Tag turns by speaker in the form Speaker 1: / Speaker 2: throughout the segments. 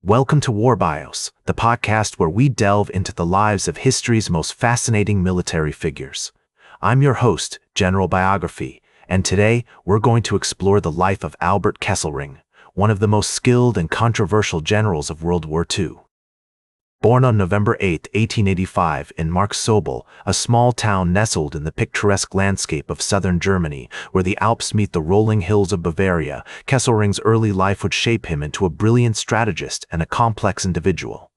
Speaker 1: Welcome to War Bios, the podcast where we delve into the lives of history's most fascinating military figures. I'm your host, General Biography, and today we're going to explore the life of Albert Kesselring, one of the most skilled and controversial generals of World War II. Born on November 8, 1885 in Marksobel, a small town nestled in the picturesque landscape of southern Germany, where the Alps meet the rolling hills of Bavaria, Kesselring's early life would shape him into a brilliant strategist and a complex individual,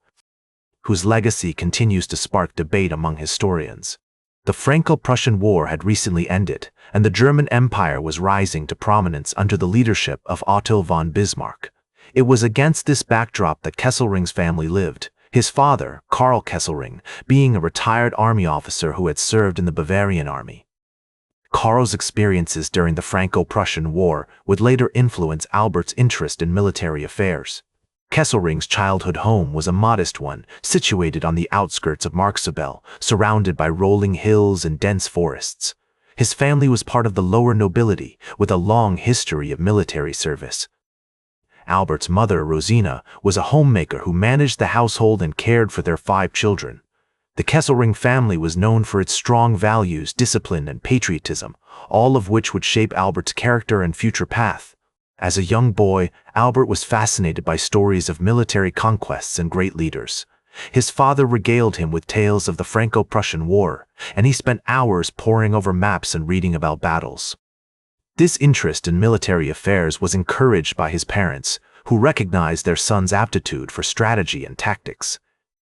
Speaker 1: whose legacy continues to spark debate among historians. The Franco-Prussian War had recently ended, and the German Empire was rising to prominence under the leadership of Otto von Bismarck. It was against this backdrop that Kesselring's family lived. His father, Karl Kesselring, being a retired army officer who had served in the Bavarian army. Karl's experiences during the Franco-Prussian War would later influence Albert's interest in military affairs. Kesselring's childhood home was a modest one, situated on the outskirts of Marksobel, surrounded by rolling hills and dense forests. His family was part of the lower nobility, with a long history of military service. Albert's mother, Rosina, was a homemaker who managed the household and cared for their 5 children. The Kesselring family was known for its strong values, discipline, and patriotism, all of which would shape Albert's character and future path. As a young boy, Albert was fascinated by stories of military conquests and great leaders. His father regaled him with tales of the Franco-Prussian War, and he spent hours poring over maps and reading about battles. This interest in military affairs was encouraged by his parents, who recognized their son's aptitude for strategy and tactics.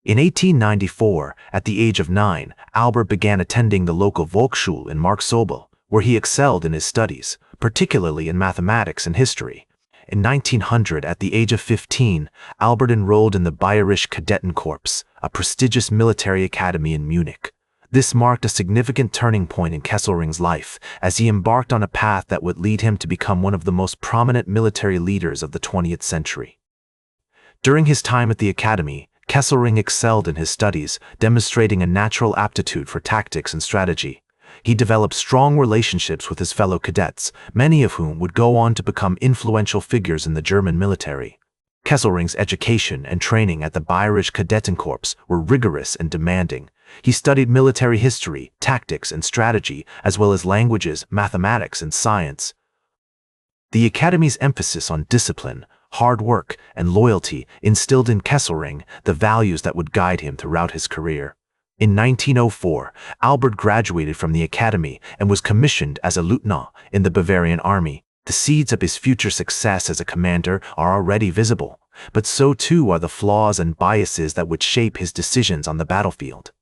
Speaker 1: In 1894, at the age of 9, Albert began attending the local Volksschule in Marksobel, where he excelled in his studies, particularly in mathematics and history. In 1900, at the age of 15, Albert enrolled in the Bayerische Kadettenkorps, a prestigious military academy in Munich. This marked a significant turning point in Kesselring's life, as he embarked on a path that would lead him to become one of the most prominent military leaders of the 20th century. During his time at the academy, Kesselring excelled in his studies, demonstrating a natural aptitude for tactics and strategy. He developed strong relationships with his fellow cadets, many of whom would go on to become influential figures in the German military. Kesselring's education and training at the Bayerische Kadettenkorps were rigorous and demanding. He studied military history, tactics, and strategy, as well as languages, mathematics, and science. The academy's emphasis on discipline, hard work, and loyalty instilled in Kesselring the values that would guide him throughout his career. In 1904, Albert graduated from the academy and was commissioned as a lieutenant in the Bavarian army. The seeds of his future success as a commander are already visible, but so too are the flaws and biases that would shape his decisions on the battlefield.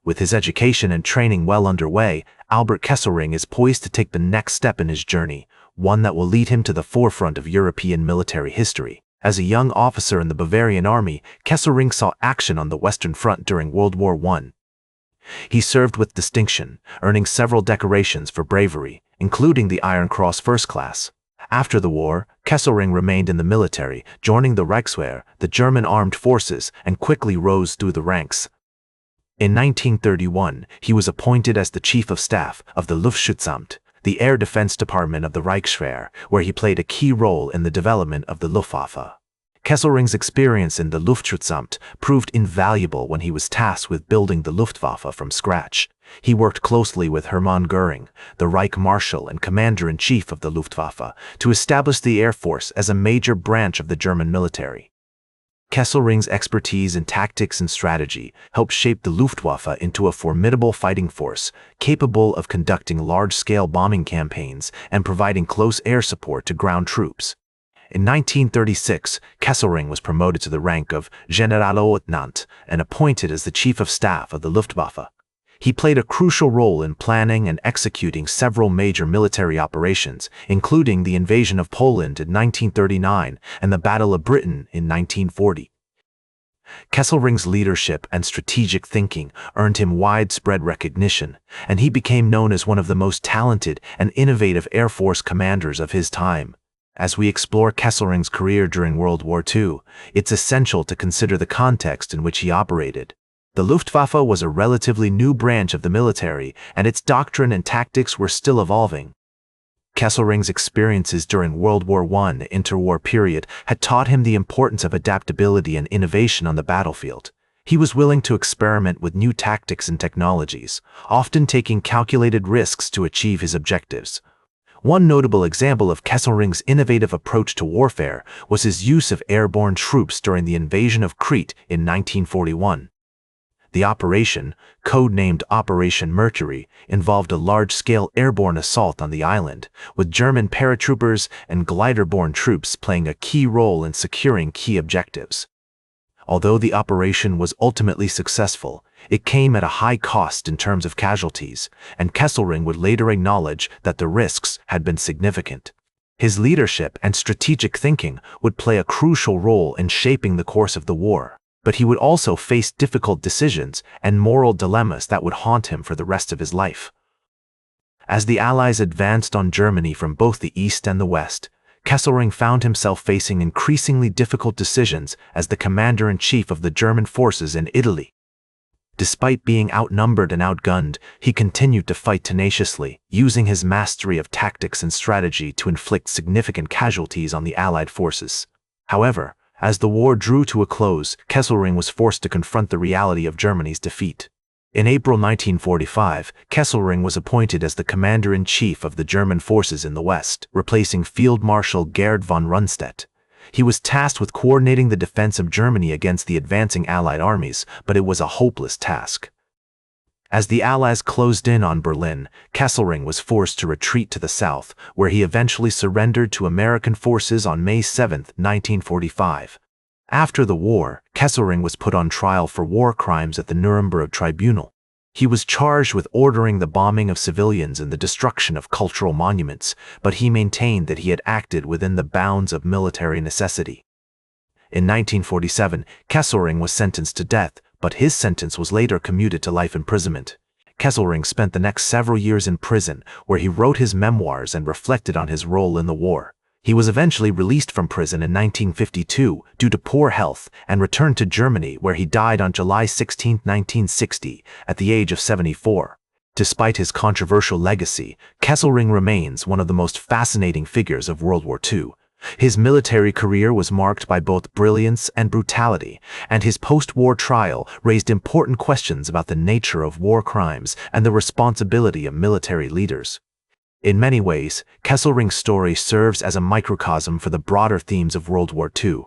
Speaker 1: With his education and training well underway, Albert Kesselring is poised to take the next step in his journey, one that will lead him to the forefront of European military history. As a young officer in the Bavarian army, Kesselring saw action on the Western Front during World War I. He served with distinction, earning several decorations for bravery, including the Iron Cross First Class. After the war, Kesselring remained in the military, joining the Reichswehr, the German armed forces, and quickly rose through the ranks. In 1931, he was appointed as the Chief of Staff of the Luftschutzamt, the air defense department of the Reichswehr, where he played a key role in the development of the Luftwaffe. Kesselring's experience in the Luftschutzamt proved invaluable when he was tasked with building the Luftwaffe from scratch. He worked closely with Hermann Göring, the Reich Marshal and Commander-in-Chief of the Luftwaffe, to establish the Air Force as a major branch of the German military. Kesselring's expertise in tactics and strategy helped shape the Luftwaffe into a formidable fighting force, capable of conducting large-scale bombing campaigns and providing close air support to ground troops. In 1936, Kesselring was promoted to the rank of Generalleutnant and appointed as the Chief of Staff of the Luftwaffe. He played a crucial role in planning and executing several major military operations, including the invasion of Poland in 1939 and the Battle of Britain in 1940. Kesselring's leadership and strategic thinking earned him widespread recognition, and he became known as one of the most talented and innovative Air Force commanders of his time. As we explore Kesselring's career during World War II, it's essential to consider the context in which he operated. The Luftwaffe was a relatively new branch of the military, and its doctrine and tactics were still evolving. Kesselring's experiences during World War I interwar period had taught him the importance of adaptability and innovation on the battlefield. He was willing to experiment with new tactics and technologies, often taking calculated risks to achieve his objectives. One notable example of Kesselring's innovative approach to warfare was his use of airborne troops during the invasion of Crete in 1941. The operation, codenamed Operation Mercury, involved a large-scale airborne assault on the island, with German paratroopers and glider-borne troops playing a key role in securing key objectives. Although the operation was ultimately successful, it came at a high cost in terms of casualties, and Kesselring would later acknowledge that the risks had been significant. His leadership and strategic thinking would play a crucial role in shaping the course of the war, but he would also face difficult decisions and moral dilemmas that would haunt him for the rest of his life. As the Allies advanced on Germany from both the east and the west, Kesselring found himself facing increasingly difficult decisions as the commander-in-chief of the German forces in Italy. Despite being outnumbered and outgunned, he continued to fight tenaciously, using his mastery of tactics and strategy to inflict significant casualties on the Allied forces. However, as the war drew to a close, Kesselring was forced to confront the reality of Germany's defeat. In April 1945, Kesselring was appointed as the commander-in-chief of the German forces in the West, replacing Field Marshal Gerd von Rundstedt. He was tasked with coordinating the defense of Germany against the advancing Allied armies, but it was a hopeless task. As the Allies closed in on Berlin, Kesselring was forced to retreat to the south, where he eventually surrendered to American forces on May 7, 1945. After the war, Kesselring was put on trial for war crimes at the Nuremberg Tribunal. He was charged with ordering the bombing of civilians and the destruction of cultural monuments, but he maintained that he had acted within the bounds of military necessity. In 1947, Kesselring was sentenced to death, but his sentence was later commuted to life imprisonment. Kesselring spent the next several years in prison, where he wrote his memoirs and reflected on his role in the war. He was eventually released from prison in 1952 due to poor health and returned to Germany, where he died on July 16, 1960, at the age of 74. Despite his controversial legacy, Kesselring remains one of the most fascinating figures of World War II. His military career was marked by both brilliance and brutality, and his post-war trial raised important questions about the nature of war crimes and the responsibility of military leaders. In many ways, Kesselring's story serves as a microcosm for the broader themes of World War II.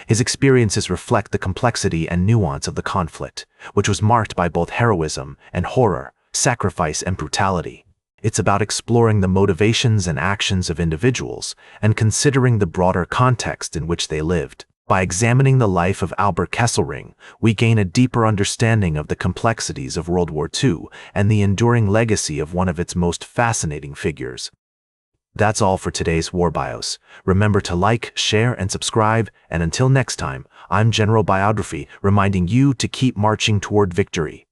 Speaker 1: His experiences reflect the complexity and nuance of the conflict, which was marked by both heroism and horror, sacrifice and brutality. It's about exploring the motivations and actions of individuals and considering the broader context in which they lived. By examining the life of Albert Kesselring, we gain a deeper understanding of the complexities of World War II and the enduring legacy of one of its most fascinating figures. That's all for today's War Bios. Remember to like, share, and subscribe, and until next time, I'm General Biography, reminding you to keep marching toward victory.